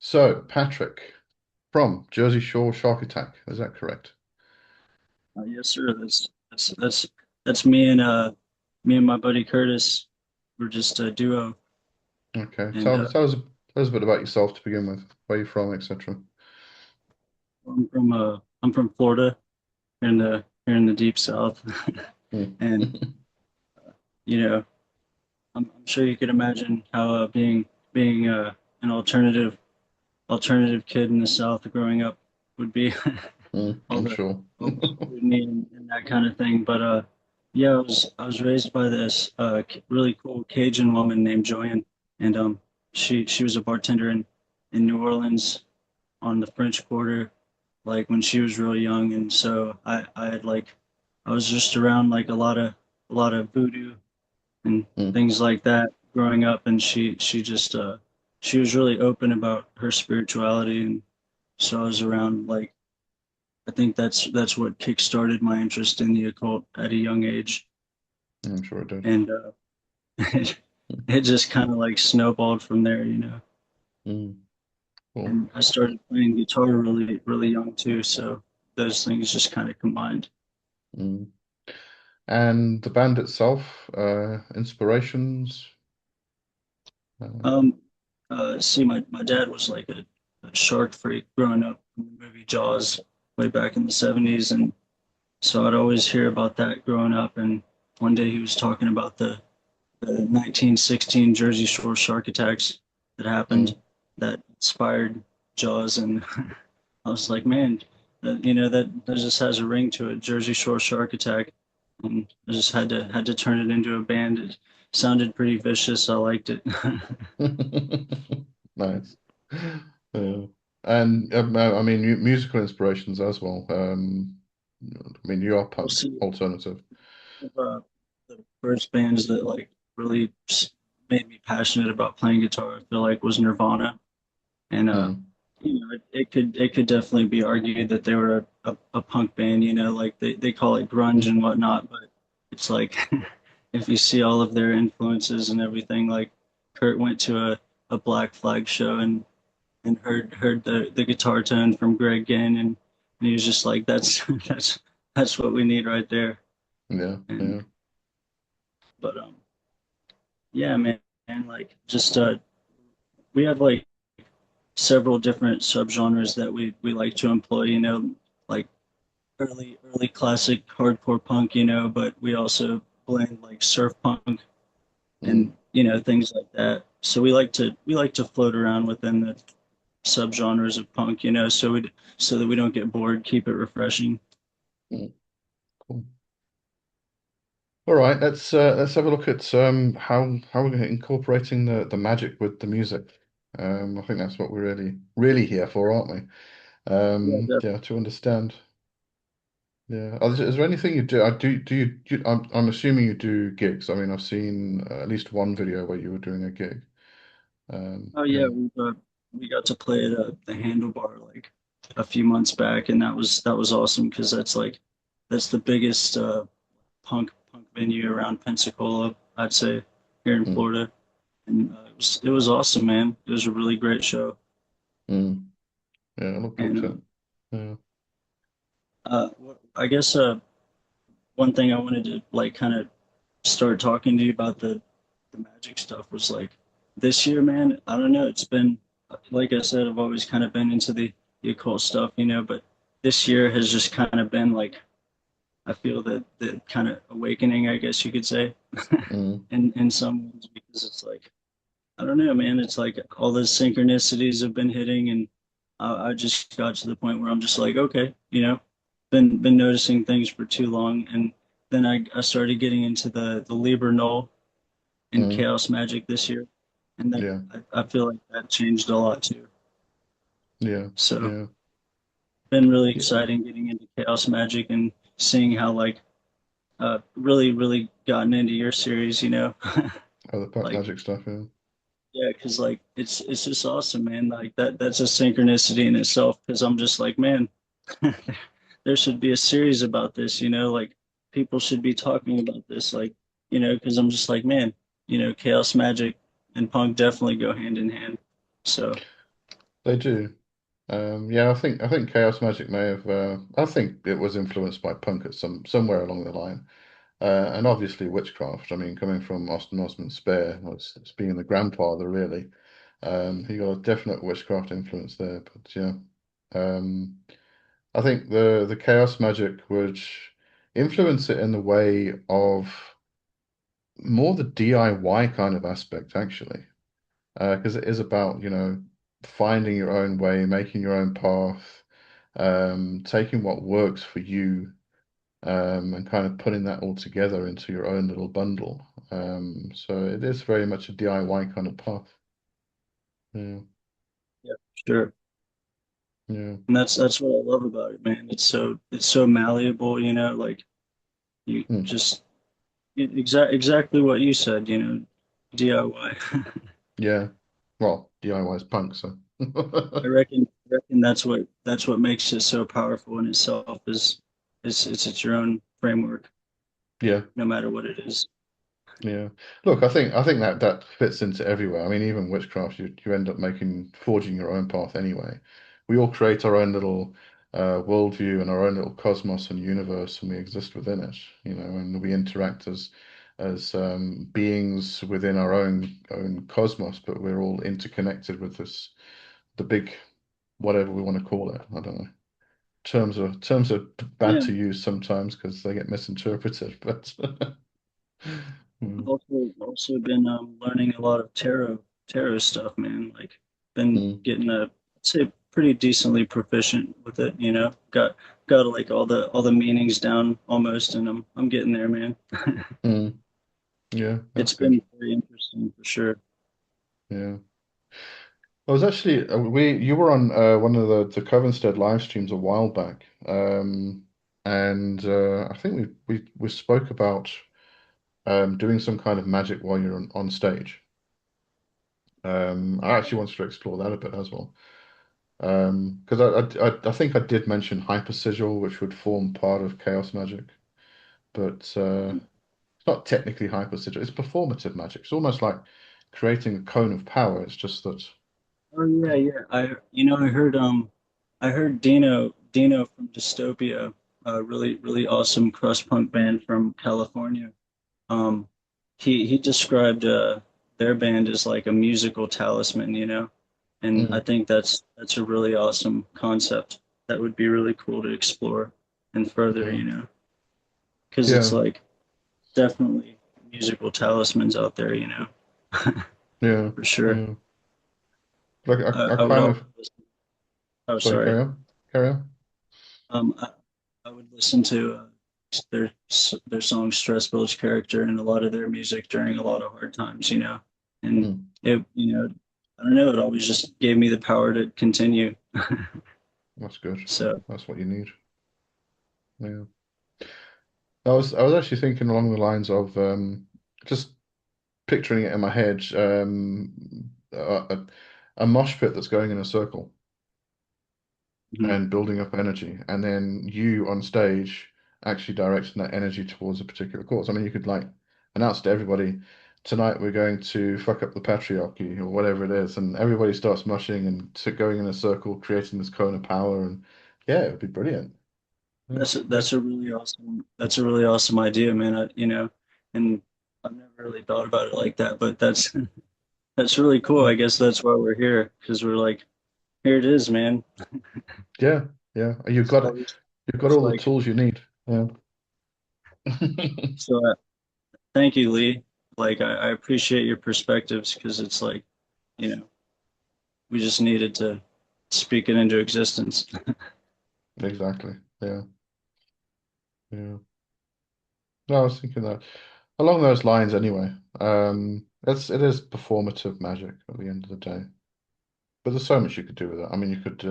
So, Patrick from Jersey Shore Shark Attack, is that correct? Yes, sir. That's me and my buddy Curtis. We're just a duo, Okay. and Tell us a bit about yourself to begin with, where you're from, etc. I'm from Florida, here in the deep South, Hmm. and you know I'm sure you could imagine how being an alternative kid in the South growing up would be all I'm the sure. all the scrutiny and that kind of thing. But yeah, I was raised by this really cool Cajun woman named Joanne, and she was a bartender in New Orleans on the French Quarter, like when she was real young, and so I had like I was just around like a lot of voodoo and Hmm. things like that growing up, and she just she was really open about her spirituality, and so I was around like I think that's what kick-started my interest in the occult at a young age, I'm sure it did. and it just kind of like snowballed from there, you know. Hmm. Cool. And I started playing guitar really young too, so those things just kind of combined. Hmm. And the band itself, inspirations? Uh, Um, see, my dad was like a shark freak growing up from the movie Jaws way back in the '70s, and so I'd always hear about that growing up. And one day he was talking about the 1916 Jersey Shore shark attacks that happened hmm. that inspired Jaws, and I was like, man, you know that just has a ring to it, Jersey Shore shark attack, and I just had to turn it into a band. It sounded pretty vicious. I liked it. Nice. Yeah. And I mean, musical inspirations as well. I mean, you are We'll see. alternative. The first bands that like really made me passionate about playing guitar, I feel like, was Nirvana, and Hmm. you know, it could definitely be argued that they were a punk band, you know, like they call it grunge and whatnot, but it's like if you see all of their influences and everything, like Kurt went to a Black Flag show and heard the guitar tone from Greg Ginn, and he was just like, that's what we need right there. Yeah, And yeah. but yeah, man, and like just we have like several different subgenres that we like to employ, you know, like early classic hardcore punk, you know, but we also blend like surf punk and Mm, you know things like that. So we like to float around within the subgenres of punk, you know, so that we don't get bored, keep it refreshing. mm, cool. All right, let's have a look at how we're incorporating the magic with the music. I think that's what we're really here for, aren't we? Yeah, Yeah, to understand. Yeah. Is there anything you do? I'm assuming you do gigs. I mean, I've seen at least one video where you were doing a gig. oh yeah, Yeah. we got to play at the Handlebar like a few months back, and that was awesome because that's the biggest punk venue around Pensacola, I'd say, here in Mm, Florida, and it was awesome, man. It was a really great show, mm, yeah, I look forward and to it. Yeah. I guess one thing I wanted to like kind of start talking to you about the magic stuff was like this year, man. I don't know. It's been like I said, I've always kind of been into the occult stuff, you know, but this year has just kind of been like I feel that the kind of awakening, I guess you could say, Mm, in some ways because it's like I don't know, man. It's like all the synchronicities have been hitting, and I just got to the point where I'm just like, okay, you know, been noticing things for too long, and then I started getting into the Libra Null and mm, Chaos Magic this year, and that yeah. I feel like that changed a lot too. Yeah. So Yeah. been really Yeah. exciting getting into Chaos Magic and seeing how like really gotten into your series, you know, Oh, the black like magic stuff. Yeah. yeah, because like it's just awesome, man. Like that's a synchronicity in itself. Because I'm just like, man, there should be a series about this. You know, like people should be talking about this. Like you know, because I'm just like, man, you know, chaos magic and punk definitely go hand in hand. So They do. Yeah, I think Chaos Magic may have. I think it was influenced by punk at somewhere along the line, and obviously witchcraft. I mean, coming from Austin Osman Spare, well, it's being the grandfather really. He got a definite witchcraft influence there. But yeah, um, I think the Chaos Magic would influence it in the way of more the DIY kind of aspect, actually, because it is about, finding your own way, making your own path, taking what works for you, and kind of putting that all together into your own little bundle. So it is very much a DIY kind of path. Yeah, Yeah, sure. yeah, And that's what I love about it, man. It's so malleable, you know, like you mm, just exactly what you said, you know, DIY. yeah. Well, DIY is punk, so I reckon that's what makes it so powerful in itself is it's your own framework, yeah. no matter what it is. Yeah. Look, I think that fits into everywhere. I mean, even witchcraft, you end up forging your own path anyway. We all create our own little worldview and our own little cosmos and universe, and we exist within it, and we interact as beings within our own cosmos, but we're all interconnected with the big whatever we want to call it. I don't know. Terms are bad Yeah, to use sometimes because they get misinterpreted, but I've mm, also been learning a lot of tarot stuff, man. Like been mm, getting a I'd say pretty decently proficient with it, you know. Got like all the meanings down almost, and I'm getting there, man. mm. Yeah, that's It's good. been very interesting for sure. Yeah. I was actually we you were on one of the Covenstead live streams a while back. And I think we spoke about doing some kind of magic while you're on stage. I actually wanted to explore that a bit as well. Because I think I did mention hyper sigil, which would form part of chaos magic, but it's not technically hyper sigil. It's performative magic. It's almost like creating a cone of power. It's just that. Oh yeah, yeah. I heard Dino from Dystopia, a really awesome crust punk band from California. Um, he described their band as like a musical talisman, you know, and I Mm, think that's a really awesome concept that would be really cool to explore and further, yeah, you know, because it's yeah, like definitely musical talismans out there, you know, yeah, for sure. yeah. Like I I would kind always of listen. Oh, sorry, sorry. carry on. Um, I, I would listen to their their song "Stress Builds Character" and a lot of their music during a lot of hard times, you know. And Mm, it, you know, I don't know, it always just gave me the power to continue. that's good. So That's what you need. Yeah. I was actually thinking along the lines of just picturing it in my head, a mosh pit that's going in a circle mhm. and building up energy, and then you on stage actually directing that energy towards a particular cause. I mean, you could like announce to everybody, tonight we're going to fuck up the patriarchy or whatever it is, and everybody starts mushing and going in a circle, creating this cone of power, and yeah, it would be brilliant. Yeah, That's a that's a really awesome idea, man. You know, and I've never really thought about it like that, but that's that's really cool. yeah, I guess that's why we're here because we're like, here it is, man. yeah, yeah. You've So got all these you've got it's all the like tools you need. Yeah. so. Thank you, Lee. Like I appreciate your perspectives because it's like, you know, we just needed to speak it into existence. Exactly. Yeah. Yeah. No, I was thinking that along those lines anyway. It is performative magic at the end of the day. But there's so much you could do with it. I mean, you could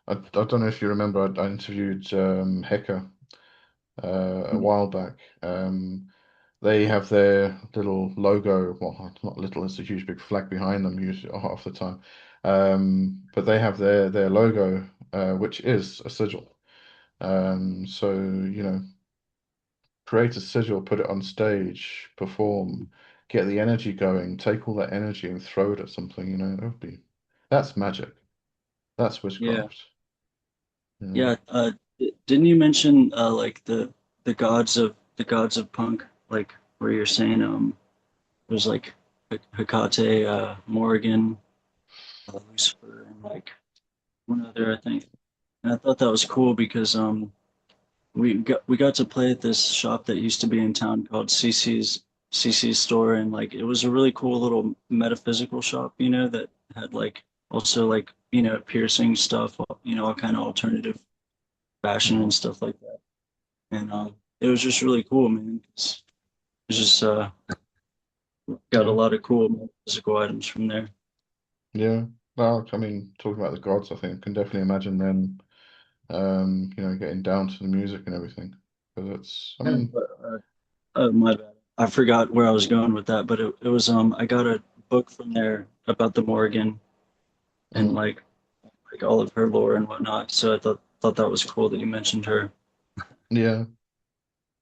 I don't know if you remember I interviewed Hecka a while back. They have their little logo. Well, it's not little, it's a huge big flag behind them usually half the time. But they have their logo, which is a sigil. So, create a sigil, put it on stage, perform, get the energy going, take all that energy and throw it at something, that's magic. That's Yeah. witchcraft. Yeah. Yeah. Didn't you mention like the gods of punk, like where you're saying there's like Hecate, Morgan, Lucifer, and like one other, I think. And I thought that was cool because we got to play at this shop that used to be in town called CC's store, and like it was a really cool little metaphysical shop, that had like also like piercing stuff, all kind of alternative fashion Mm. and stuff like that. And it was just really cool, man. It's just got a Yeah. lot of cool metaphysical items from there. Yeah. Well, I mean, talking about the gods, I think I can definitely imagine them, getting down to the music and everything. Because it's, I Yeah, mean, but, my bad. I forgot where I was going with that, but it was I got a book from there about the Morgan and mm, like all of her lore and whatnot. So I thought that was cool that you mentioned her. yeah,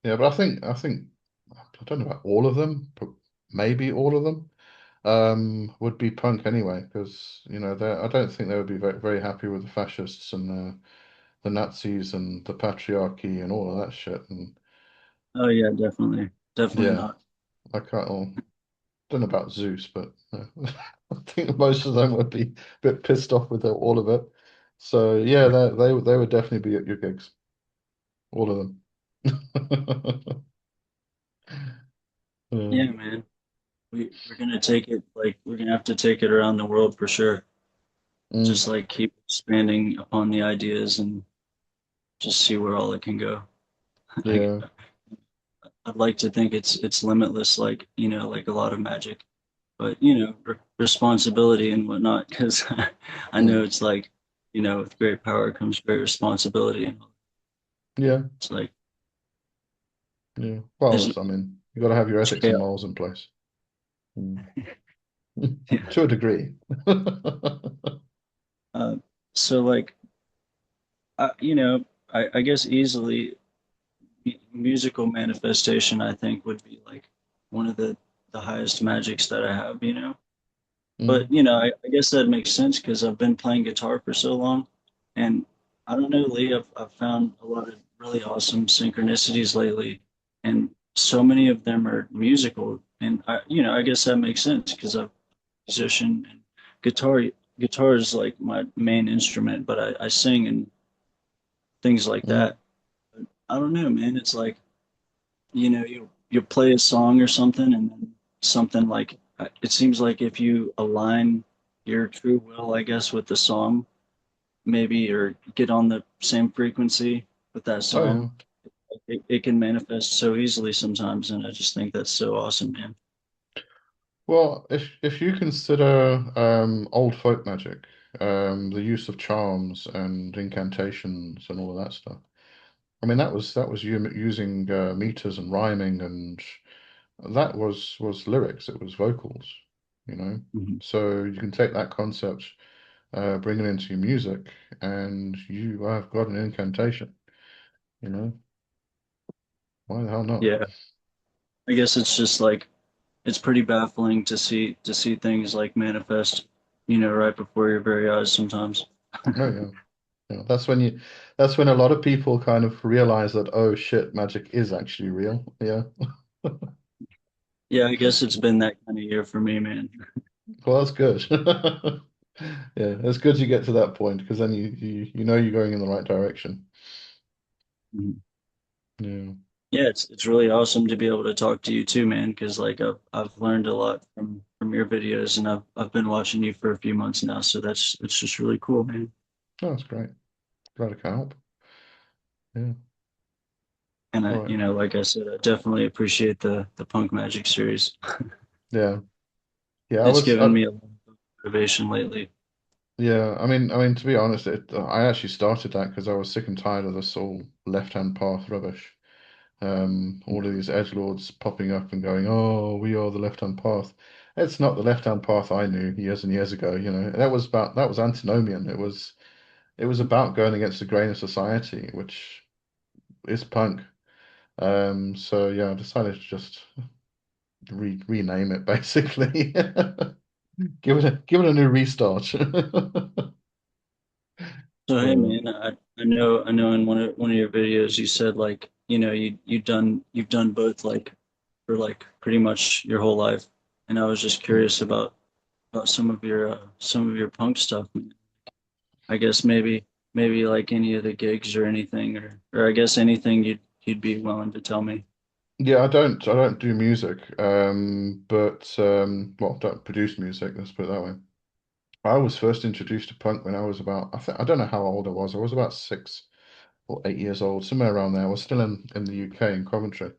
yeah. But I don't know about all of them, but maybe all of them would be punk anyway. Because I don't think they would be very, very happy with the fascists and the Nazis and the patriarchy and all of that shit. And Oh yeah, definitely yeah, not. I can't. Well, don't know about Zeus, but I think most of them would be a bit pissed off with all of it. So yeah, they would definitely be at your gigs, all of them. Yeah, Um, man. We're gonna take it like we're gonna have to take it around the world for sure. mm, Just like keep expanding upon the ideas and just see where all it can go. I, yeah, I'd like to think it's limitless, like like a lot of magic, but responsibility and whatnot. Because I know mm, it's like with great power comes great responsibility, and yeah, it's like yeah. Well, there's I mean, you got to have your there's ethics and chaos. morals in place. Mm. Yeah. To a degree. Uh, so like I guess easily musical manifestation I think would be like one of the highest magics that I have. But Mm, I guess that makes sense because I've been playing guitar for so long, and I don't know, Lee. I've found a lot of really awesome synchronicities lately, and so many of them are musical. And I guess that makes sense because I'm a musician and guitar. Guitar is like my main instrument, but I sing and things like mm, that. I don't know, man. It's like you play a song or something, and then something like it seems like if you align your true will, I guess, with the song, maybe, or get on the same frequency with that oh yeah. song, it can manifest so easily sometimes, and I just think that's so awesome, man. Well, if you consider old folk magic, the use of charms and incantations and all of that stuff. I mean, that was you using meters and rhyming, and that was lyrics. It was vocals, you know. Mhm. So you can take that concept, bring it into your music, and you have got an incantation. You know, why the hell not? Yeah, I guess it's just like it's pretty baffling to see things like manifest, right before your very eyes sometimes. Oh yeah, yeah. That's when a lot of people kind of realize that, oh shit, magic is actually real. Yeah. Yeah, I guess it's been that kind of year for me, man. Well, that's good. Yeah, it's good you get to that point because then you know you're going in the right direction. Mhm. Yeah. Yeah, it's really awesome to be able to talk to you too, man, because like I've learned a lot from your videos, and I've been watching you for a few months now, so it's just really cool, man. Oh, that's great. Glad I can help. Yeah. And All I, right. like I said, I definitely appreciate the Punk Magic series. Yeah. Yeah. It's given me a lot of motivation lately. Yeah. To be honest, I actually started that because I was sick and tired of this all left-hand path rubbish. All of these edgelords popping up and going, "Oh, we are the left-hand path." It's not the left-hand path I knew years and years ago. That was antinomian. It was about going against the grain of society, which is punk. So yeah, I decided to just rename it basically. Give it a new restart. So hey So man, I know in one of your videos you said like, you know, you've done both like for like pretty much your whole life. And I was just mm. curious about some of your punk stuff, man. I guess maybe like any of the gigs or anything or I guess anything you'd be willing to tell me. Yeah, I don't do music, but well, don't produce music. Let's put it that way. I was first introduced to punk when I was about I don't know how old I was. I was about 6 or 8 years old, somewhere around there. I was still in the UK in Coventry,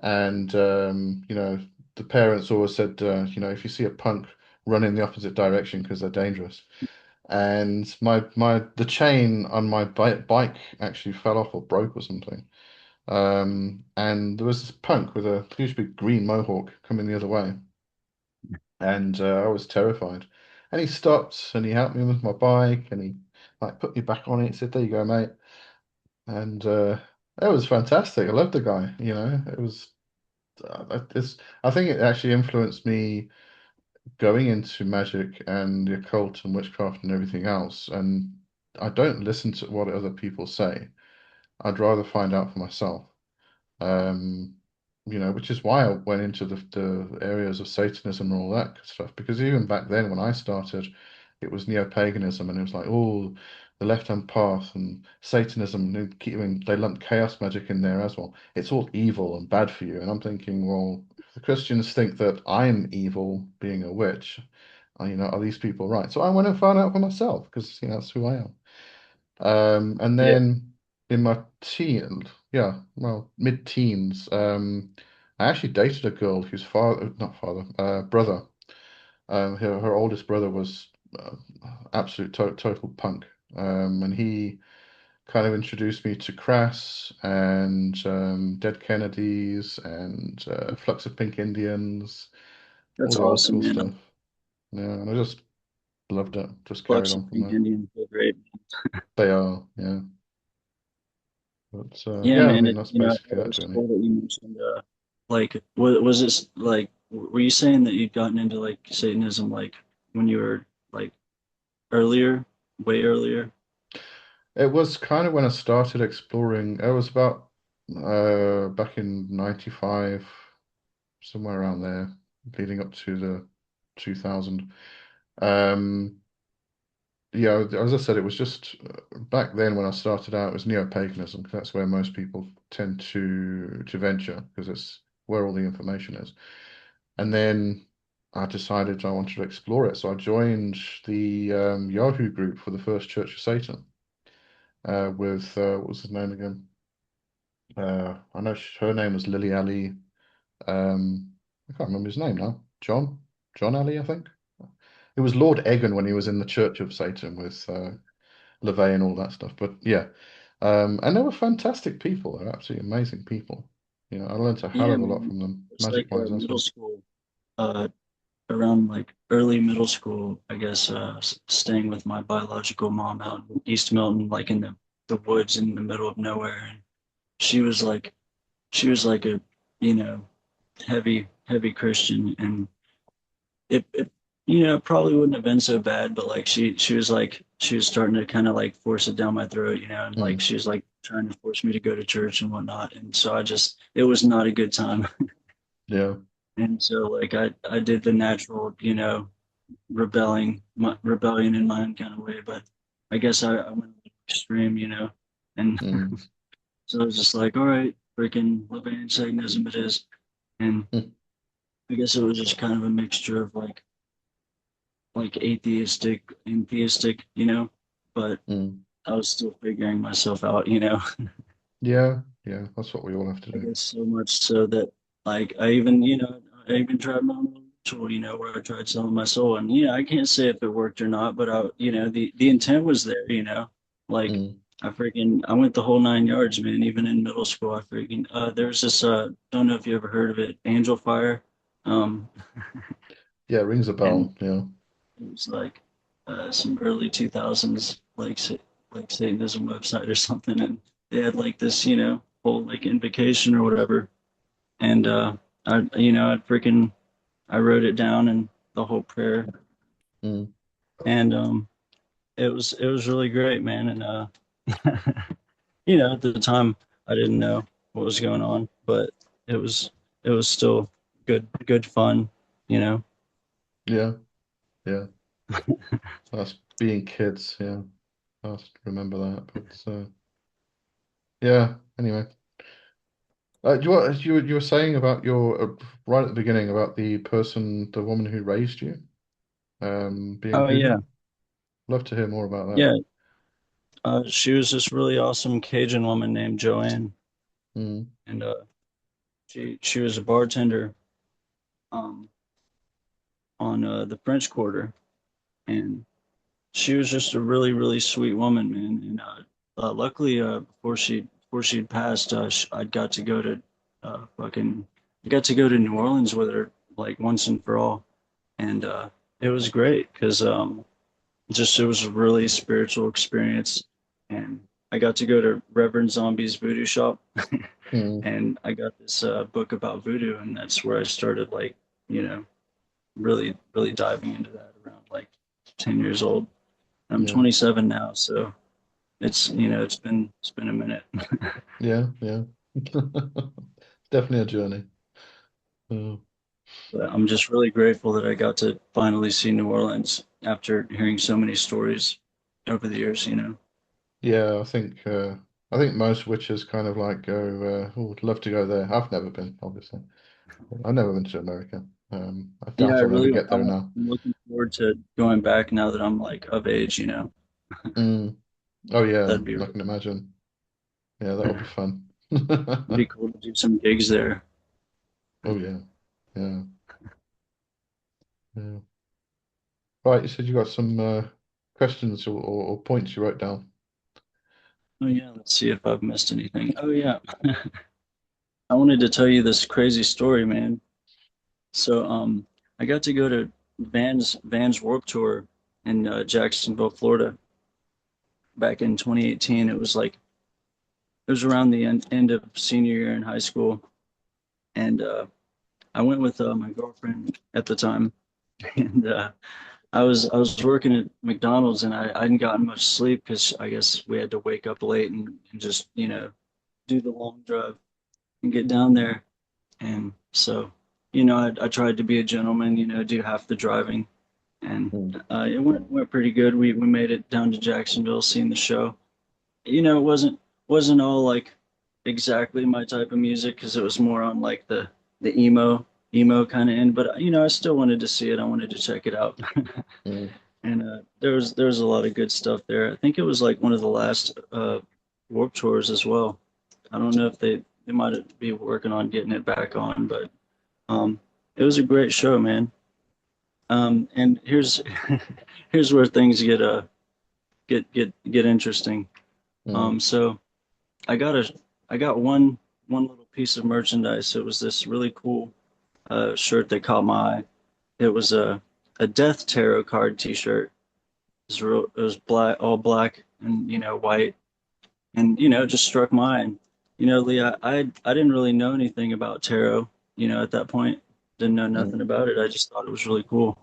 and the parents always said, if you see a punk, run in the opposite direction because they're dangerous. And the chain on my bike actually fell off or broke or something. And there was this punk with a huge big green mohawk coming the other way, and I was terrified. And he stopped and he helped me with my bike, and he like put me back on it. He said, "There you go, mate." And it was fantastic. I loved the guy. It was. I think it actually influenced me going into magic and the occult and witchcraft and everything else. And I don't listen to what other people say. I'd rather find out for myself. Um, which is why I went into the areas of Satanism and all that stuff. Because even back then, when I started, it was neo-paganism, and it was like, oh, the left-hand path and Satanism. And they lumped chaos magic in there as well. It's all evil and bad for you. And I'm thinking, well, if the Christians think that I'm evil, being a witch, are these people right? So I went and found out for myself because that's who I am. And Yeah, then in my yeah, well, mid-teens, I actually dated a girl whose not father, brother. Her oldest brother was uh, absolute total punk. And he kind of introduced me to Crass and Dead Kennedys and Flux of Pink Indians, all that's the old awesome, school man. stuff. Yeah, and I just loved it. Just carried Flux of on from Pink there. Indian feel great. They are, yeah. But Yeah, yeah, I man. mean that's I basically thought it that was journey. cool that you mentioned. Like, was it like? Were you saying that you'd gotten into like Satanism like when you were like earlier, way earlier? It was kind of when I started exploring. It was about back in '95, somewhere around there, leading up to the 2000. Um, yeah, as I said, it was just back then when I started out, it was neo-paganism. 'Cause that's where most people tend to venture because it's where all the information is. And then I decided I wanted to explore it, so I joined the Yahoo group for the First Church of Satan with what was his name again? I know her name was Lily Ali. I can't remember his name now. John Ali, I think. It was Lord Egan when he was in the Church of Satan with LaVey and all that stuff. But yeah, and they were fantastic people. They're absolutely amazing people. I learned a hell Yeah, of a lot man. from them, It's like magic wise as middle well. school. Uh, Around like early middle school, I guess. Staying with my biological mom out in East Milton, like in the woods in the middle of nowhere, and she was like she was like a you know heavy Christian, and it probably wouldn't have been so bad, but like she was starting to kind of like force it down my throat, and like Mm, she was like trying to force me to go to church and whatnot, and so it was not a good time. yeah. And so like I did the natural, rebellion in my own kind of way, but I guess I went a little extreme, and Mm, so I was just like, all right, freaking Levian Satanism it is. And mm, I guess it was just kind of a mixture of like atheistic and theistic, but mm. I was still figuring myself out, Yeah, yeah. That's what we all have to I do. guess so much so that like I even tried my own ritual, where I tried selling my soul, and I can't say if it worked or not, but the intent was there, like Mm. I went the whole 9 yards, man. Even in middle school, I freaking there's this don't know if you ever heard of it, Angel Fire, um, Yeah, rings a and bell. Yeah. it was like some early 2000s like Satanism website or something, and they had like this whole like invocation or whatever, and I wrote it down and the whole prayer, Mm, and it was really great, man. And at the time I didn't know what was going on, but it was it was still good fun, you know. Yeah, yeah. That's being kids. Yeah, I must remember that. But yeah. Anyway, you were saying about your right at the beginning about the woman who raised you, being Oh who? yeah. Love to hear more about that. Yeah. She was this really awesome Cajun woman named Joanne, Mm, and she was a bartender um on the French Quarter, and she was just a really sweet woman, man. And luckily, before she'd passed, I'd got to go to fucking I got to go to New Orleans with her like once and for all, and it was great because just it was a really spiritual experience, and I got to go to Reverend Zombie's voodoo shop, mm, and I got this book about voodoo, and that's where I started like really diving into that around like 10 years old. I'm yeah, 27 now, so it's been a minute. yeah, yeah. Definitely a journey. Oh, But I'm just really grateful that I got to finally see New Orleans after hearing so many stories over the years. yeah, I think most witches kind of like go, oh, would love to go there. I've never been, obviously. I've never been to America. I Yeah, doubt I'll ever get there now. I'm looking forward to going back now that I'm like of age. Mm. Oh yeah, That'd be I really, can imagine. Yeah, that'll be fun. it'd be cool to do some gigs there. Oh yeah, yeah, yeah. Right, you said you got some questions or points you wrote down. Oh yeah, let's see if I've missed anything. Oh yeah, I wanted to tell you this crazy story, man. So I got to go to Van's Warped Tour in Jacksonville, Florida, back in 2018. It was around the end of senior year in high school, and I went with my girlfriend at the time, and I was working at McDonald's, and I hadn't gotten much sleep because I guess we had to wake up late and just do the long drive and get down there, and so I tried to be a gentleman, do half the driving, and Mm, it went pretty good. We made it down to Jacksonville, seeing the show. It wasn't all like exactly my type of music because it was more on like the emo kind of end. But I still wanted to see it. I wanted to check it out, mm, and there was a lot of good stuff there. I think it was like one of the last Warped Tours as well. I don't know if they might be working on getting it back on, but um, it was a great show, man. And here's where things get interesting. mm, So I got a I got one little piece of merchandise. It was this really cool shirt that caught my eye. It was a Death Tarot card T-shirt. It was black, all black and white, and it just struck my eye. Lee, I didn't really know anything about tarot. At that point, didn't know nothing mm, about it. I just thought it was really cool,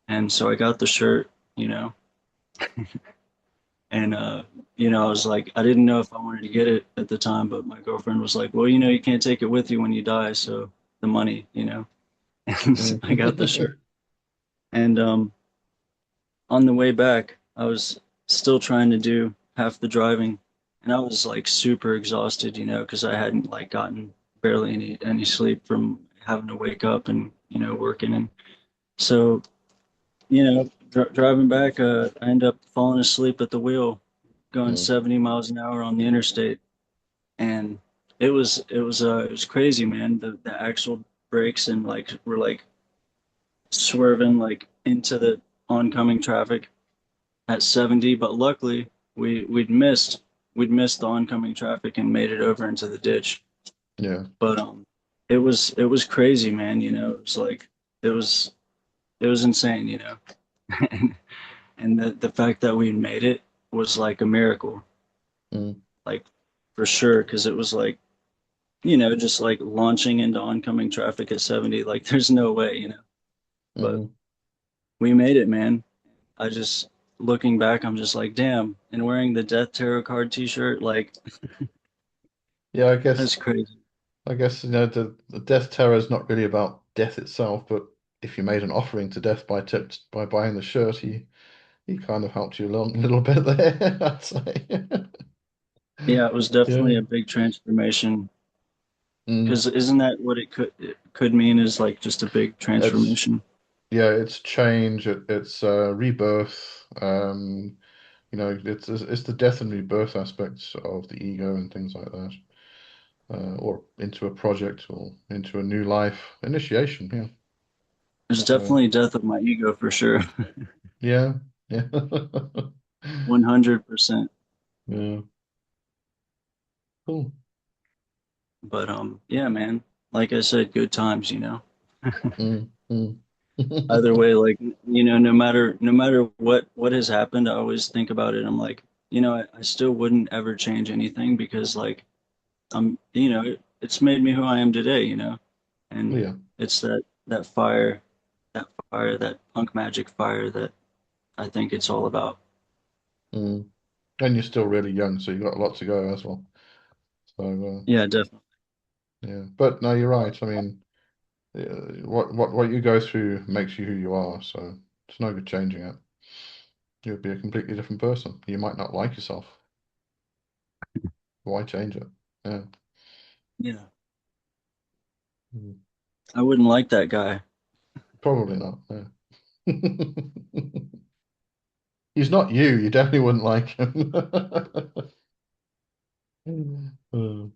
and so I got the shirt. And I was like, I didn't know if I wanted to get it at the time, but my girlfriend was like, well, you can't take it with you when you die, so the money. And so I got the mm. shirt. And on the way back, I was still trying to do half the driving, and I was like super exhausted, because I hadn't like gotten barely any sleep from having to wake up and working. And so driving back, I end up falling asleep at the wheel, going Mm, 70 miles an hour on the interstate, and it was crazy, man. The actual brakes and like we're like swerving like into the oncoming traffic at 70, but luckily we'd missed the oncoming traffic and made it over into the ditch. yeah. But it was crazy, man. It was like it was it was insane. And the fact that we made it was like a miracle, Mm, like for sure, because it was like just like launching into oncoming traffic at 70, like there's no way. But mm, we made it, man. I just looking back, I'm just like, damn, and wearing the Death Tarot card t-shirt, like Yeah, that's crazy. I guess the death terror is not really about death itself, but if you made an offering to death by buying the shirt, he kind of helped you along a little bit there, I'd say. Yeah, it was definitely Yeah. a big transformation. Mm. Because isn't that what it could mean is like just a big It's transformation? yeah, it's change, it's rebirth. It's the death and rebirth aspects of the ego and things like that. Or into a project or into a new life. Initiation, yeah. There's So definitely death of my ego for sure. yeah, yeah. 100%. Yeah. Cool. But yeah, man. Like I said, good times, you know. Mm, mm. Either way, like no matter what has happened, I always think about it. I'm like, I still wouldn't ever change anything because like it's made me who I am today, and Yeah. it's that fire, that punk magic fire that I think it's all about. Mm. And you're still really young, so you've got a lot to go as well. So Yeah, definitely. yeah. But no, you're right. I mean, what you go through makes you who you are. So it's no good changing it. You'll be a completely different person. You might not like yourself. Why change it? Yeah. Yeah, Mm. I wouldn't like that guy. Probably not. Yeah. He's not you. You definitely wouldn't like him. Uh,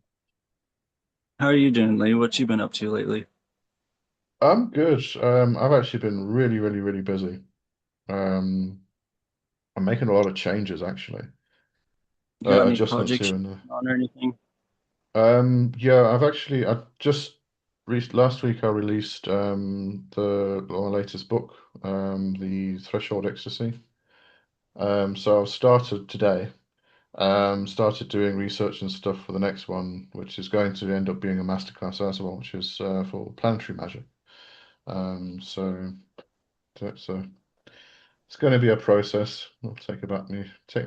How are you doing, Lee? What you been up to lately? I'm good. I've actually been really, really, really busy. Um, I'm making a lot of changes actually. You got any Adjustments projects here you and there. on or anything? Yeah, I just re last week I released my latest book, The Threshold Ecstasy. So I've started today. Started doing research and stuff for the next one, which is going to end up being a masterclass as well, which is for planetary magic. So it's going to be a process. It'll take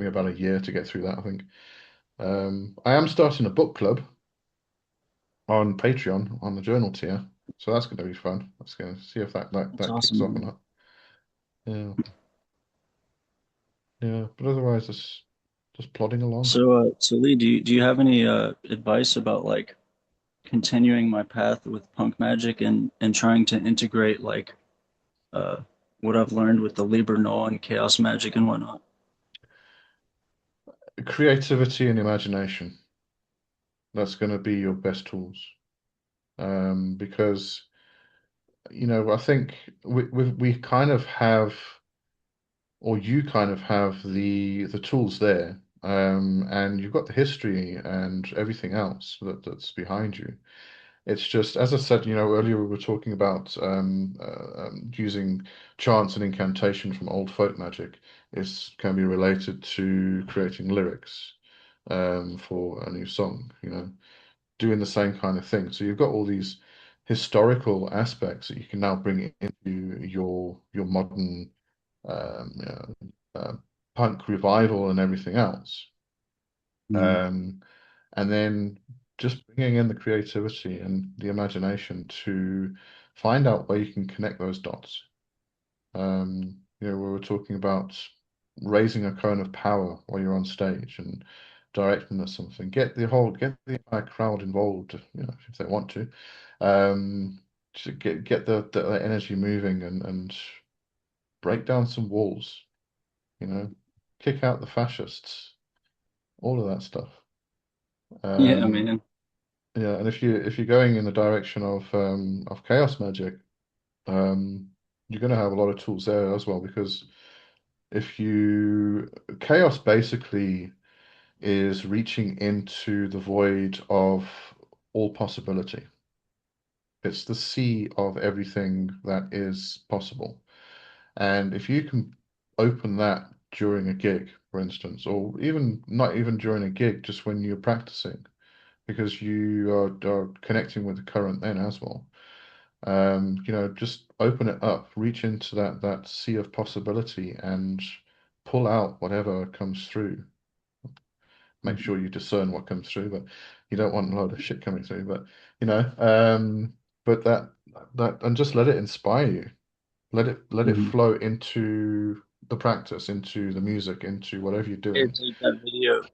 me about a year to get through that, I think. I am starting a book club on Patreon on the journal tier, so that's going to be fun. Let's go see if That's that kicks awesome, off or man. not. Yeah, yeah. But otherwise, it's just plodding along. So Lee, do you have any advice about like continuing my path with punk magic and trying to integrate like uh what I've learned with the Liber Null and chaos magic and whatnot? Creativity and imagination. That's going to be your best tools. Because I think we kind of have, or you kind of have the tools there, and you've got the history and everything else that's behind you. It's just, as I said, earlier we were talking about using chants and incantation from old folk magic. Is can be related to creating lyrics for a new song. Doing the same kind of thing. So you've got all these historical aspects that you can now bring into your modern punk revival and everything else. Mm. Um, and then just bringing in the creativity and the imagination to find out where you can connect those dots. We were talking about raising a cone of power while you're on stage and directing at something. Get the entire crowd involved, if they want to. To get the energy moving and break down some walls, you know, kick out the fascists, all of that stuff. Yeah, Um, man. yeah, and if you're going in the direction of chaos magic, you're going to have a lot of tools there as well because if you chaos basically is reaching into the void of all possibility. It's the sea of everything that is possible. And if you can open that during a gig, for instance, or even not even during a gig, just when you're practicing, because you are connecting with the current then as well. Just open it up, reach into that sea of possibility and pull out whatever comes through. Make Mhm. sure you discern what comes through, but you don't want a load of shit coming through. But you know, but that and just let it inspire you. Let it Mhm. flow into the practice, into the music, into whatever you're doing. It's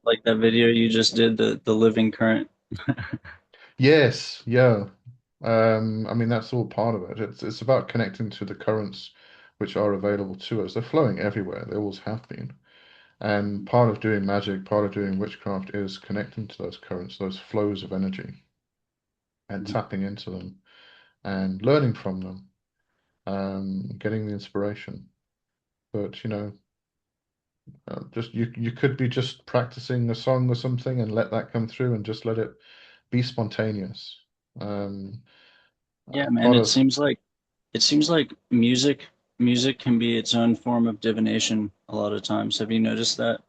like that video you just did, the living current. Yes, yeah. I mean that's all part of it. It's about connecting to the currents which are available to us. They're flowing everywhere. They always have been. And part of doing magic, part of doing witchcraft is connecting to those currents, those flows of energy, and Mhm. tapping into them and learning from them, getting the inspiration. But just you could be just practicing a song or something and let that come through and just let it be spontaneous. Um, Yeah, man, Part of it seems like music can be its own form of divination a lot of times. Have you noticed that?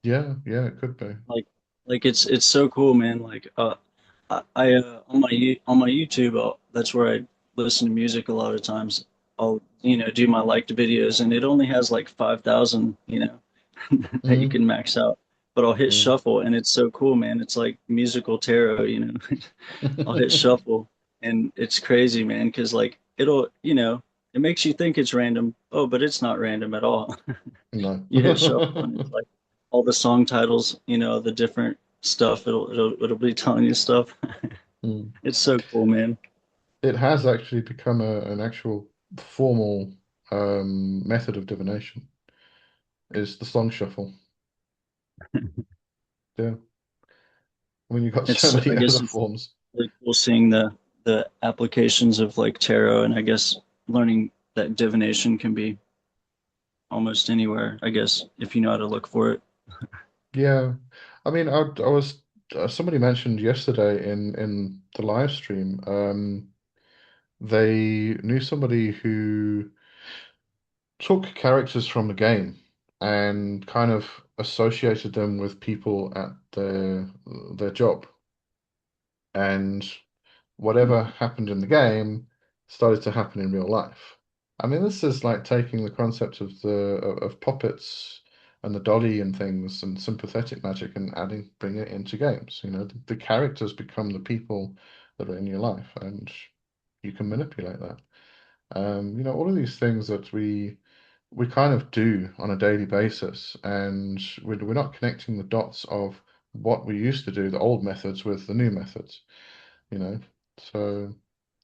Yeah, yeah, it could be. Like it's so cool, man. Like I on on my YouTube, that's where I listen to music a lot of times. I'll do my liked videos, and it only has like 5,000 that you Mm, can max out. But I'll hit mm. shuffle, and it's so cool, man. It's like musical tarot. I'll hit shuffle, and it's crazy, man, because like it makes you think it's random. Oh, but it's not random at all. No. You hit shuffle, and it's like all the song titles, the different stuff. It'll be telling you stuff. Mm. It's so cool, man. It has actually become an actual formal method of divination, is the song shuffle. Yeah. I mean, you've got so I many guess other it's forms. really cool seeing the applications of like tarot, and I guess learning that divination can be almost anywhere. I guess if you know how to look for it. Yeah. I mean, I was somebody mentioned yesterday in the live stream, they knew somebody who took characters from the game and kind of associated them with people at their job. And whatever happened in the game started to happen in real life. I mean, this is like taking the concept of of puppets and the dolly and things and sympathetic magic and bringing it into games. The characters become the people that are in your life, and you can manipulate that. All of these things that we kind of do on a daily basis, and we're not connecting the dots of what we used to do, the old methods, with the new methods. You know, so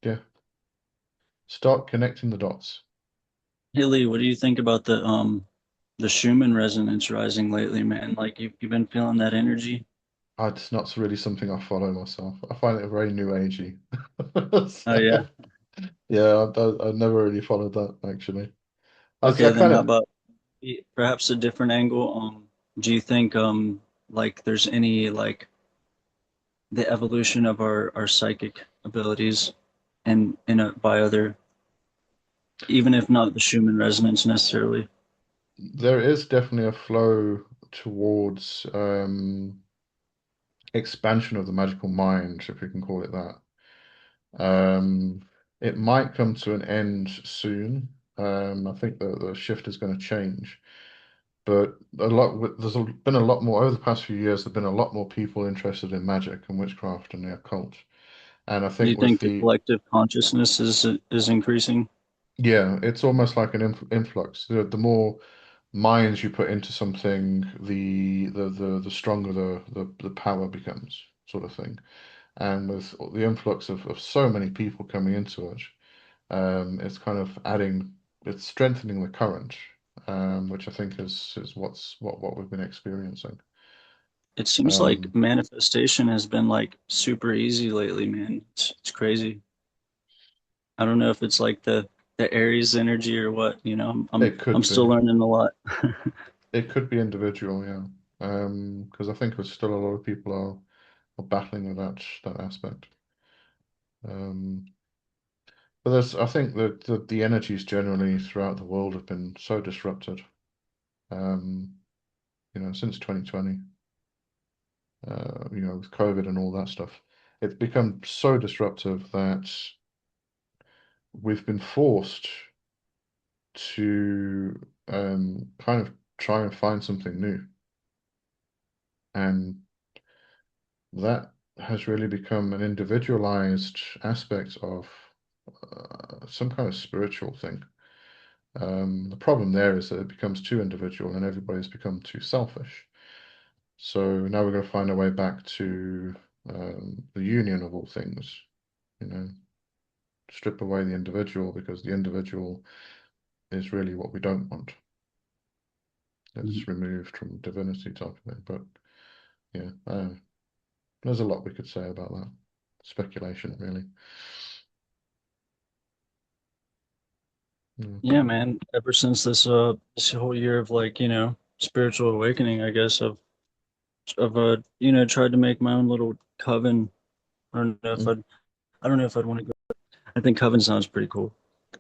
yeah, start connecting the dots. Hey Lee, what do you think about the Schumann resonance rising lately, man? Like you've been feeling that energy? It's not really something I follow myself. I find it very new agey. Oh yeah. So yeah, I never really followed that actually. I Okay, then kind how of about perhaps a different angle? Do you think like there's any like the evolution of our psychic abilities and by other, even if not the Schumann resonance necessarily? there is definitely a flow towards expansion of the magical mind, if we can call it that. Um, it might come to an end soon. I think the shift is going to change. But been a lot more over the past few years. There've been a lot more people interested in magic and witchcraft and the occult. And I Do think you with think the the collective consciousness is increasing? yeah, it's almost like an influx. The more minds you put into something, the stronger the power becomes, sort of thing. And with the influx of so many people coming into it, it's kind of it's strengthening the current, which I think is what we've been experiencing. It seems like Um, manifestation has been like super easy lately, man. It's crazy. I don't know if it's like the Aries energy or what, it I'm could still be. learning a lot. It could be individual, yeah. Because I think there's still a lot of people are battling with that aspect. Um, but I think that the energies generally throughout the world have been so disrupted. Um, since 2020, with COVID and all that stuff, it's become so disruptive that we've been forced to kind of try and find something new. And that has really become an individualized aspect of some kind of spiritual thing. The problem there is that it becomes too individual and everybody's become too selfish. So now we're going to find our way back to the union of all things, you know, strip away the individual because the individual is really what we don't want. Mhm. It's removed from divinity type of thing. But yeah, there's a lot we could say about that. Speculation, really. Yeah. Yeah, man. Ever since this whole year of like, spiritual awakening, I guess I've tried to make my own little coven. I don't know if Mm. I'd I don't know if I'd want to go. I think coven sounds pretty cool.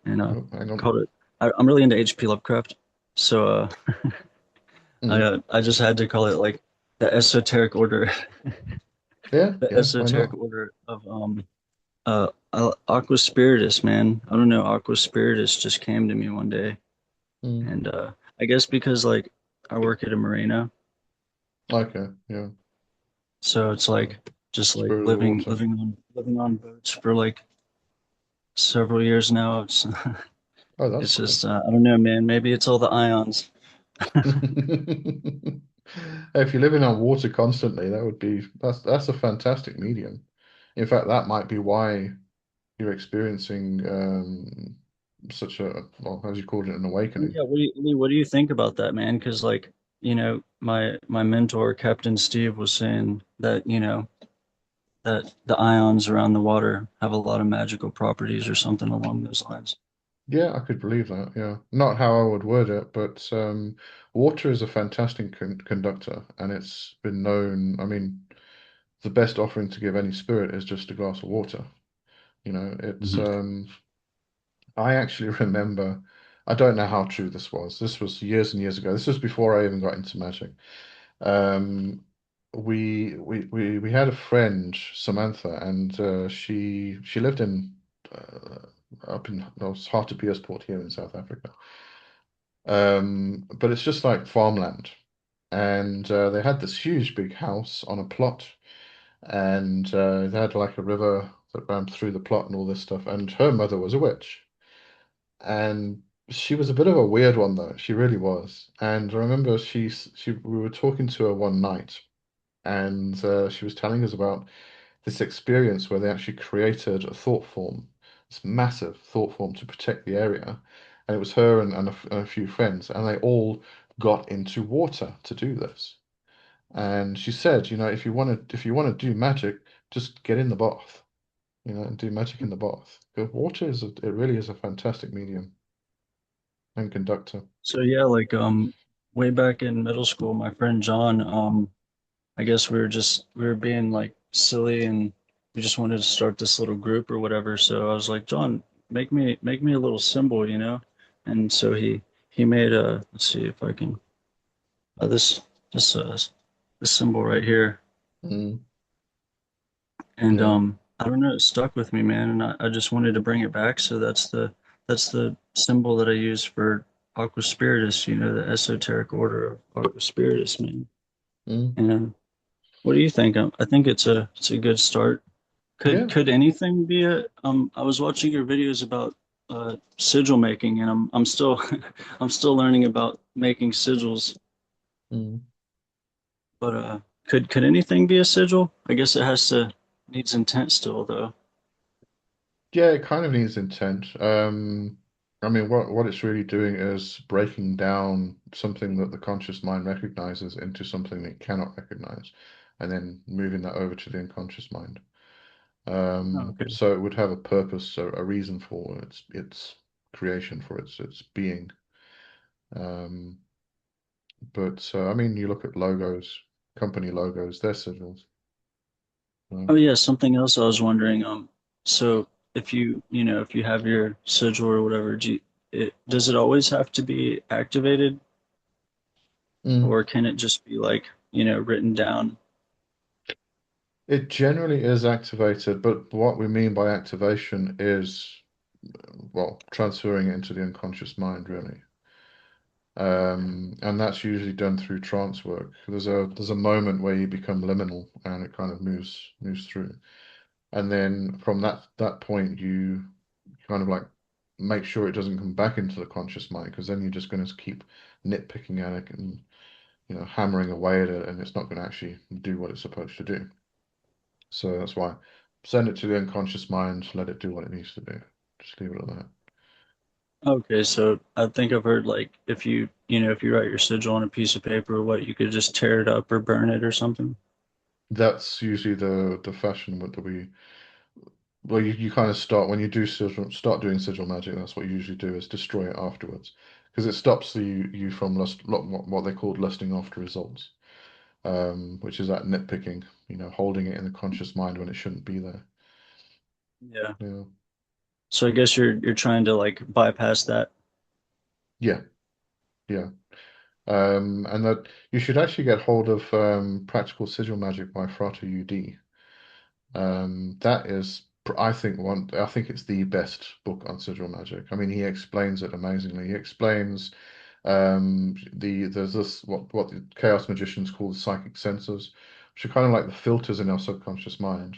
And Oh, hang on. called it I'm really into HP Lovecraft. So Mm. I just had to call it like the esoteric order Yeah, the yeah, why esoteric not? order of Aqua Spiritus, man. I don't know, Aqua Spiritus just came to me one day. Mm. And I guess because like I work at a marina, Okay, yeah. so it's So, like just like spirit of the living water. living on boats for like several years now. It's Oh, that's it's cool. just I don't know, man. Maybe it's all the ions. If you're living on water constantly, that's a fantastic medium. In fact, that might be why you're experiencing such a, well, as you called it, an awakening. Yeah, what do you think about that, man? Because like, my mentor, Captain Steve, was saying that, that the ions around the water have a lot of magical properties or something along those lines. Yeah, I could believe that. Yeah, not how I would word it, but water is a fantastic conductor, and it's been known. I mean, the best offering to give any spirit is just a glass of water. You know, it's Mhm. I actually remember, I don't know how true this was. This was years and years ago. This was before I even got into magic. Um, we had a friend, Samantha, and she lived in up in well, it's Hartbeespoort here in South Africa. But it's just like farmland, and they had this huge big house on a plot, and they had like a river that ran through the plot and all this stuff. And her mother was a witch. And she was a bit of a weird one though. She really was. And I remember we were talking to her one night, and she was telling us about this experience where they actually created a thought form, this massive thought form to protect the area. And it was her and a few friends, and they all got into water to do this. And she said, if you want to do magic, just get in the bath, and do magic in the bath. Because it really is a fantastic medium and conductor. So yeah, like way back in middle school, my friend John, I guess we were being like silly and we just wanted to start this little group or whatever. So I was like, John, make me a little symbol, you know? And so he made a, let's see if I can, this this this symbol right here. Mm, And yeah. I don't know, it stuck with me, man, and I just wanted to bring it back. So that's the symbol that I use for Aqua Spiritus, the esoteric order of Aqua Spiritus, man. Mm, And what do you think? I think it's a good start. Could yeah. could anything be a I was watching your videos about sigil making, and I'm still I'm still learning about making sigils, Mm. but could anything be a sigil? I guess it has to needs intent still though. Yeah, it kind of needs intent. I mean, what it's really doing is breaking down something that the conscious mind recognizes into something it cannot recognize, and then moving that over to the unconscious mind. Oh, okay. So it would have a purpose, a reason for its creation, for its being. Um, but I mean, you look at logos, company logos, they're sigils. Oh yeah, something else I was wondering. So if you have your sigil or whatever, does it always have to be activated, Mm. or can it just be like, written down? It generally is activated, but what we mean by activation is, well, transferring it into the unconscious mind, really. And that's usually done through trance work. There's a moment where you become liminal and it kind of moves through. And then from that point you kind of like make sure it doesn't come back into the conscious mind, because then you're just going to keep nitpicking at it and hammering away at it, and it's not going to actually do what it's supposed to do. So that's why send it to the unconscious mind, let it do what it needs to do. Just leave it at that. Okay, so I think I've heard like if if you write your sigil on a piece of paper or what, you could just tear it up or burn it or something. That's usually the fashion that we well you kind of start when you do start doing sigil magic. That's what you usually do, is destroy it afterwards, because it stops you from what they called lusting after results, which is that nitpicking, holding it in the conscious mind when it shouldn't be there. Yeah. Yeah, So I guess you're trying to like bypass that. yeah, yeah. And that you should actually get hold of Practical Sigil Magic by Frater UD. That is, I think I think it's the best book on sigil magic. I mean, he explains it amazingly. He explains there's this what the chaos magicians call the psychic sensors, which are kind of like the filters in our subconscious mind.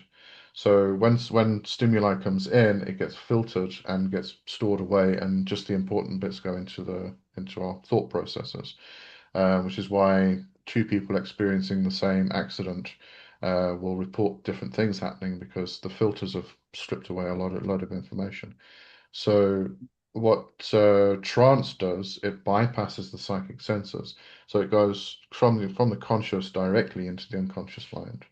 So when stimuli comes in, it gets filtered and gets stored away, and just the important bits go into our thought processes, which is why two people experiencing the same accident will report different things happening, because the filters have stripped away a lot of information. So what trance does, it bypasses the psychic senses, so it goes from the conscious directly into the unconscious mind,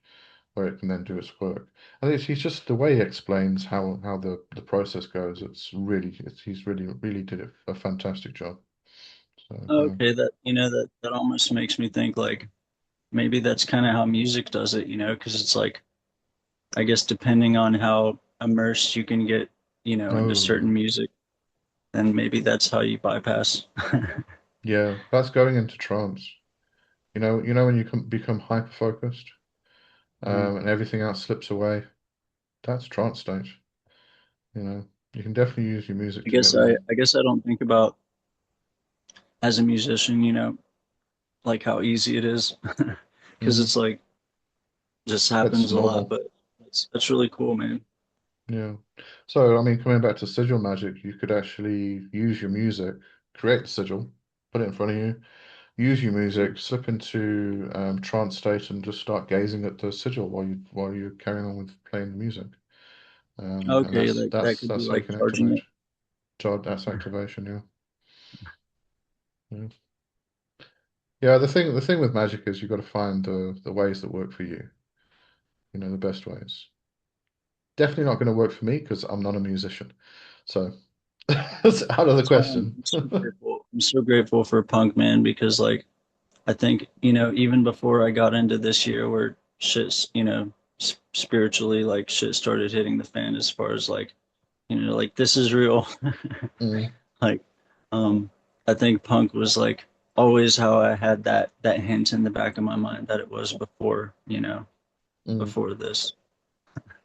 where it can then do its work. And he's just the way he explains how the process goes. He's really did a fantastic job. So yeah. Okay, that that almost makes me think like maybe that's kind of how music does it, because it's like I guess depending on how immersed you can get, into Oh yeah. certain music, then maybe that's how you bypass. Yeah, that's going into trance. You know when you become hyper focused, Um, and everything else slips away. That's trance state. You know, you can definitely use your music to get that. I guess I don't think about as a musician, like how easy it is, because Mm, it's like just it's happens a lot. normal. But that's really cool, man. Yeah. So I mean, coming back to sigil magic, you could actually use your music, create the sigil, put it in front of you, use your music, slip into trance state, and just start gazing at the sigil while you're carrying on with playing the music. And Okay, that's like that that's could be that's how you like can charging activate. it. That's activation. Yeah. Yeah. Yeah, the thing with magic is you've got to find the ways that work for you. The best ways. Definitely not going to work for me because I'm not a musician. So it's out of the That's why question. I'm so grateful. I'm so grateful for punk, man, because like I think even before I got into this year, where shit's spiritually like shit started hitting the fan as far as like like this is real. Mm, Like, um, I think punk was like always how I had that hint in the back of my mind that it was before, mm, before this.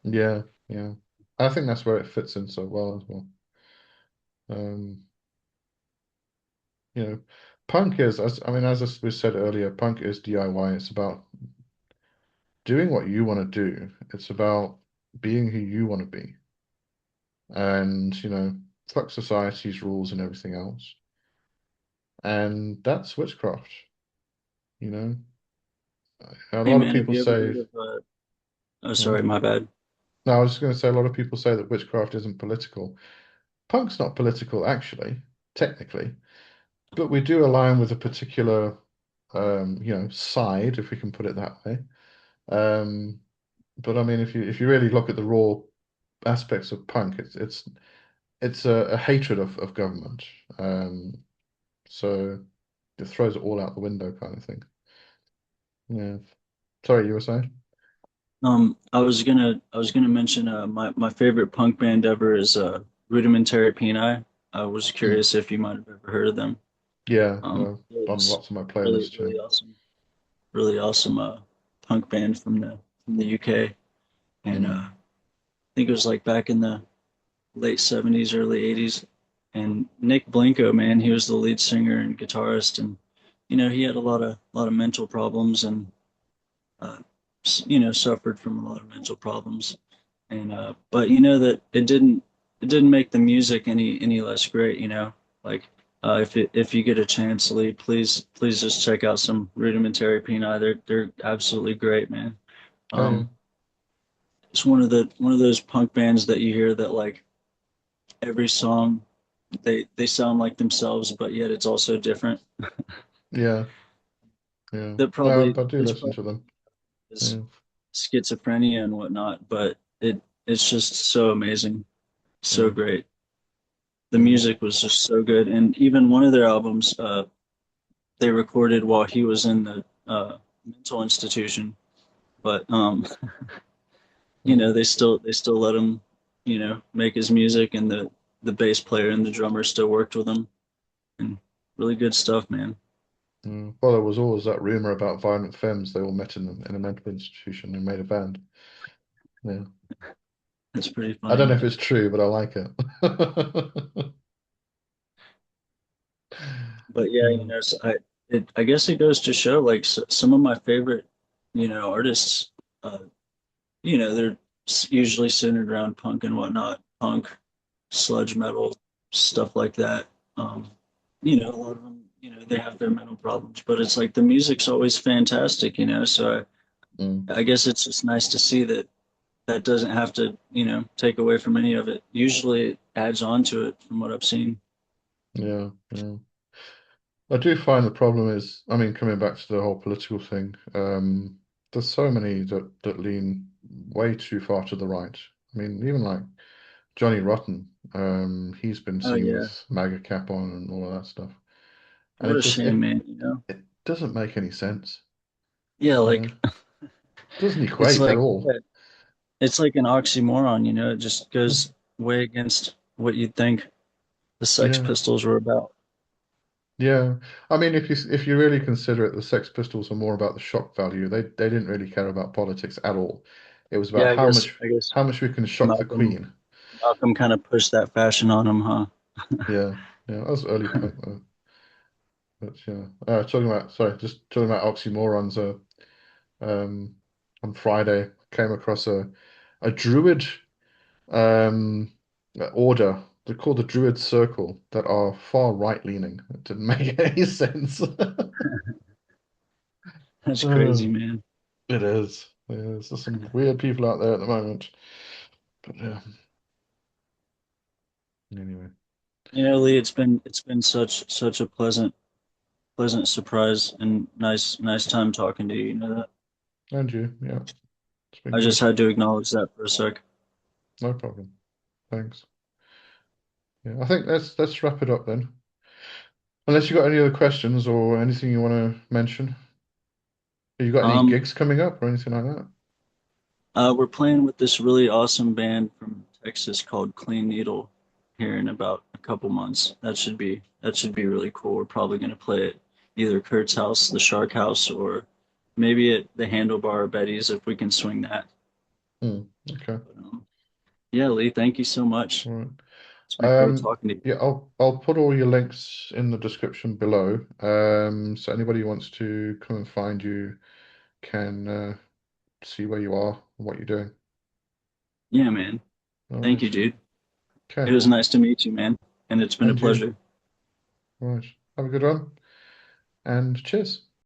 yeah, yeah. I think that's where it fits in so well as well. Um, you know, punk is, I mean, as we said earlier, punk is DIY. It's about doing what you want to do. It's about being who you want to be, and fuck society's rules and everything else. And that's witchcraft. You know, a Hey lot of man, have people you ever say, heard of oh hmm? sorry, my bad. No, I was just going to say a lot of people say that witchcraft isn't political. Punk's not political, actually, technically, but we do align with a particular, side, if we can put it that way. Um, but I mean, if you really look at the raw aspects of punk, it's a hatred of government. So it throws it all out the window, kind of thing. Yeah. Sorry, you were saying? I was gonna mention my favorite punk band ever is Rudimentary Peni. I was Mm. curious if you might have ever heard of them. Yeah, Really, on lots of my really, playlists. Yeah. really awesome punk band from the UK, and Mm. I think it was like back in the late '70s, early '80s. And Nick Blanco, man, he was the lead singer and guitarist, and he had a lot of mental problems and uh, suffered from a lot of mental problems. And but that it didn't make the music any less great. Like if you get a chance, Lee, please just check out some Rudimentary Peni. They're absolutely great, man. Oh yeah, Um, it's one of those punk bands that you hear that like every song they sound like themselves, but yet it's also different. yeah, yeah. That No, probably I do that's listen probably to them. is Yeah, schizophrenia and whatnot, but it's just so amazing, so yeah, great. The yeah. music was just so good, and even one of their albums they recorded while he was in the mental institution. But Mm, they still let him, make his music, and the bass player and the drummer still worked with him, and really good stuff, man. yeah. Well, there was always that rumor about violent femmes. They all met in a mental institution and made a band. Yeah. That's pretty I funny, don't know if man. it's true, but I like it. But yeah, Yeah. so I guess it goes to show like some of my favorite, artists, uh, they're usually centered around punk and whatnot, punk, sludge metal, stuff like that. Um, a lot of them, they have their mental problems, but it's like the music's always fantastic, So Mm, I guess it's just nice to see that that doesn't have to, take away from any of it. Usually it adds on to it from what I've seen. yeah, yeah. I do find the problem is, I mean, coming back to the whole political thing, there's so many that lean way too far to the right. I mean, even like Johnny Rotten, he's been Oh singing yeah. with MAGA cap on and all of that stuff, and What a shame, man. it doesn't make any sense. Yeah, You know, like doesn't it's equate at like all. yeah, it's like an oxymoron. It just Hmm. goes way against what you'd think the Sex Yeah, Pistols were about. yeah. I mean, if you really consider it, the Sex Pistols are more about the shock value. They didn't really care about politics at all. It was about Yeah, I guess how much we can shock the Malcolm Queen. Malcolm kind of pushed that fashion on him, huh? Yeah, yeah. That was early punk though. But yeah, just talking about oxymorons. Um, on Friday, came across a Druid um order. They're called the Druid Circle that are far right leaning. It didn't make any sense. That's crazy, Oh, man. it is. Yeah, there's just some weird people out there at the moment. But yeah, anyway. Lee, it's been such a pleasant surprise and nice time talking to you. You know that. And you, yeah, it's been I just good. had to acknowledge that for a sec. No problem. Thanks. Yeah, I think let's wrap it up then. Unless you got any other questions or anything you want to mention. Have you got any Um, gigs coming up or anything like that? we're playing with this really awesome band from Texas called Clean Needle here in about a couple months. That should be really cool. We're probably going to play at either Kurt's house, the Shark House, or maybe at the Handlebar Betty's if we can swing that. Hmm, okay. But, yeah, Lee, thank you so much. All right. It's been great talking to you. Yeah, I'll put all your links in the description below. So anybody who wants to come and find you can see where you are and what you're doing. Yeah, man. All Thank right. you, dude. It Okay. was nice to meet you, man. And it's been a And you. pleasure. All right. Have a good one and cheers.